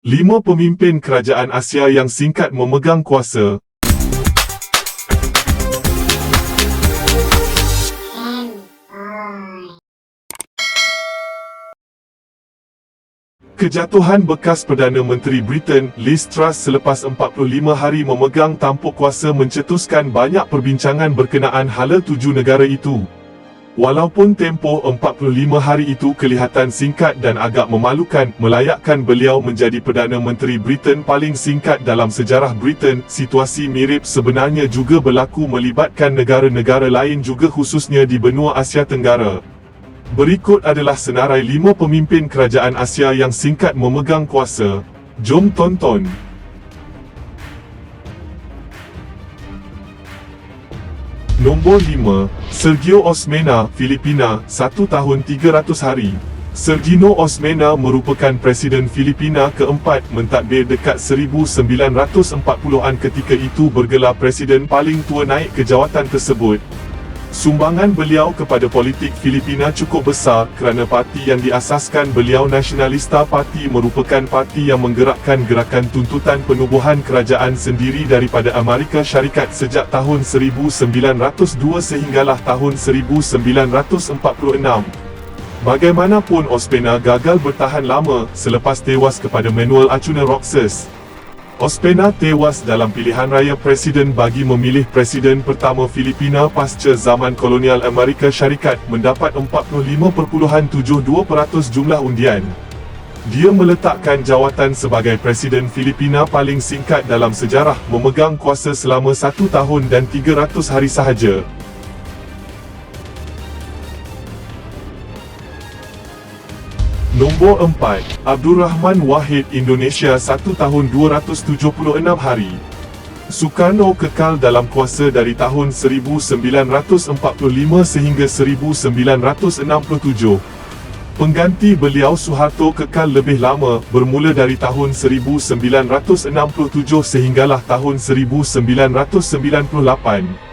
5 pemimpin kerajaan Asia yang singkat memegang kuasa. Kejatuhan bekas Perdana Menteri Britain, Liz Truss selepas 45 hari memegang tampuk kuasa mencetuskan banyak perbincangan berkenaan hala tuju negara itu. Walaupun tempoh 45 hari itu kelihatan singkat dan agak memalukan, melayakkan beliau menjadi Perdana Menteri Britain paling singkat dalam sejarah Britain, situasi mirip sebenarnya juga berlaku melibatkan negara-negara lain juga khususnya di benua Asia Tenggara. Berikut adalah senarai 5 pemimpin kerajaan Asia yang singkat memegang kuasa. Jom tonton. Nombor 5, Sergio Osmena, Filipina, 1 tahun 300 hari. Sergio Osmena merupakan Presiden Filipina keempat, mentadbir dekat 1940-an, ketika itu bergelar Presiden paling tua naik ke jawatan tersebut. Sumbangan beliau kepada politik Filipina cukup besar kerana parti yang diasaskan beliau, Nasionalista Parti, merupakan parti yang menggerakkan gerakan tuntutan penubuhan kerajaan sendiri daripada Amerika Syarikat sejak tahun 1902 sehinggalah tahun 1946. Bagaimanapun, Ospina gagal bertahan lama selepas tewas kepada Manuel Acuna Roxas. Ospina tewas dalam pilihan raya presiden bagi memilih presiden pertama Filipina pasca zaman kolonial Amerika Syarikat, mendapat 45.72% jumlah undian. Dia meletakkan jawatan sebagai Presiden Filipina paling singkat dalam sejarah, memegang kuasa selama 1 tahun dan 300 hari sahaja. Nombor 4, Abdul Rahman Wahid, Indonesia, 1 tahun 276 hari. Sukarno kekal dalam kuasa dari tahun 1945 sehingga 1967. Pengganti beliau, Suharto, kekal lebih lama, bermula dari tahun 1967 sehinggalah tahun 1998.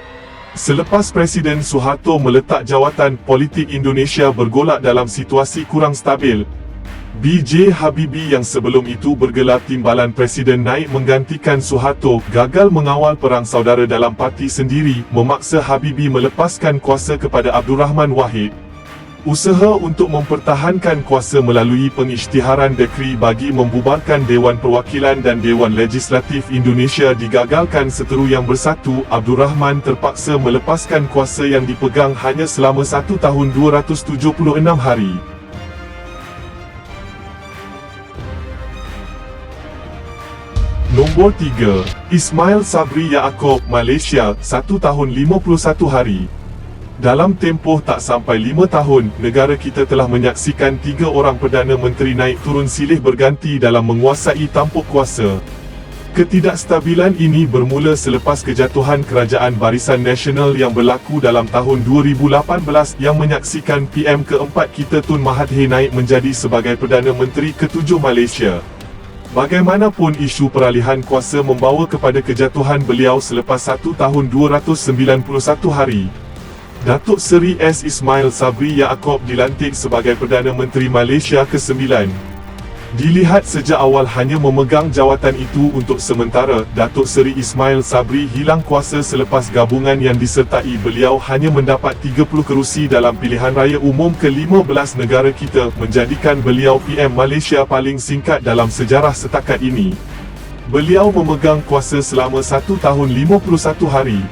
Selepas Presiden Suharto meletak jawatan, politik Indonesia bergolak dalam situasi kurang stabil. B.J. Habibie yang sebelum itu bergelar Timbalan Presiden naik menggantikan Suharto, gagal mengawal perang saudara dalam parti sendiri, memaksa Habibie melepaskan kuasa kepada Abdul Rahman Wahid. Usaha untuk mempertahankan kuasa melalui pengisytiharan dekri bagi membubarkan Dewan Perwakilan dan Dewan Legislatif Indonesia digagalkan. Seteru yang bersatu, Abdul Rahman terpaksa melepaskan kuasa yang dipegang hanya selama 1 tahun 276 hari. Nombor 3, Ismail Sabri Yaakob, Malaysia, 1 tahun 51 hari. Dalam tempoh tak sampai 5 tahun, negara kita telah menyaksikan 3 orang Perdana Menteri naik turun silih berganti dalam menguasai tampuk kuasa. Ketidakstabilan ini bermula selepas kejatuhan Kerajaan Barisan Nasional yang berlaku dalam tahun 2018 yang menyaksikan PM keempat kita Tun Mahathir naik menjadi sebagai Perdana Menteri ke-7 Malaysia. Bagaimanapun, isu peralihan kuasa membawa kepada kejatuhan beliau selepas 1 tahun 291 hari. Datuk Seri S. Ismail Sabri Yaakob dilantik sebagai Perdana Menteri Malaysia ke-9. Dilihat sejak awal hanya memegang jawatan itu untuk sementara, Datuk Seri Ismail Sabri hilang kuasa selepas gabungan yang disertai beliau hanya mendapat 30 kerusi dalam pilihan raya umum ke-15 negara kita, menjadikan beliau PM Malaysia paling singkat dalam sejarah setakat ini. Beliau memegang kuasa selama 1 tahun 51 hari.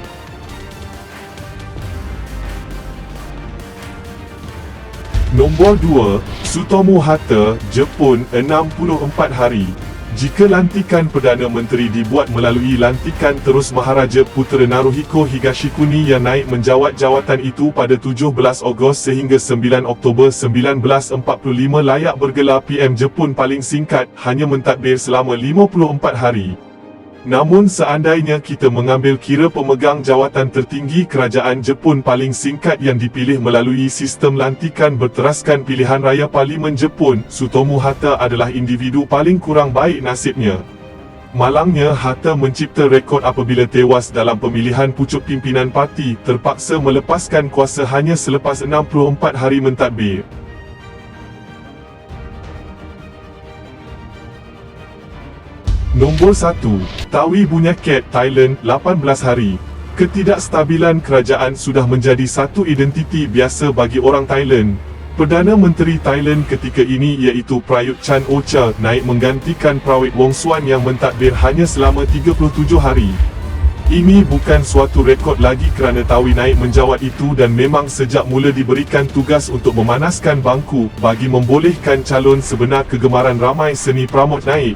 Nombor 2, Sutomo Hatta, Jepun, 64 hari. Jika lantikan Perdana Menteri dibuat melalui lantikan Terus Maharaja Putera Naruhiko Higashikuni yang naik menjawat jawatan itu pada 17 Ogos sehingga 9 Oktober 1945, layak bergelar PM Jepun paling singkat, hanya mentadbir selama 54 hari. Namun seandainya kita mengambil kira pemegang jawatan tertinggi kerajaan Jepun paling singkat yang dipilih melalui sistem lantikan berteraskan pilihan raya Parlimen Jepun, Sutomo Hatta adalah individu paling kurang baik nasibnya. Malangnya, Hatta mencipta rekod apabila tewas dalam pemilihan pucuk pimpinan parti, terpaksa melepaskan kuasa hanya selepas 64 hari mentadbir. Nombor 1. Tawi Bunyaket, Thailand, 18 hari. Ketidakstabilan kerajaan sudah menjadi satu identiti biasa bagi orang Thailand. Perdana Menteri Thailand ketika ini iaitu Prayut Chan-o-cha naik menggantikan Prawit Wongsuan yang mentadbir hanya selama 37 hari. Ini bukan suatu rekod lagi kerana Tawi naik menjawat itu dan memang sejak mula diberikan tugas untuk memanaskan bangku bagi membolehkan calon sebenar kegemaran ramai seni pramod naik.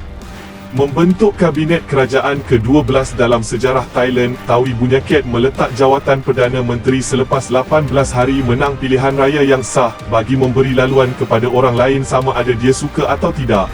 Membentuk Kabinet Kerajaan ke-12 dalam sejarah Thailand, Tawi Bunyaket meletak jawatan Perdana Menteri selepas 18 hari menang pilihan raya yang sah bagi memberi laluan kepada orang lain sama ada dia suka atau tidak.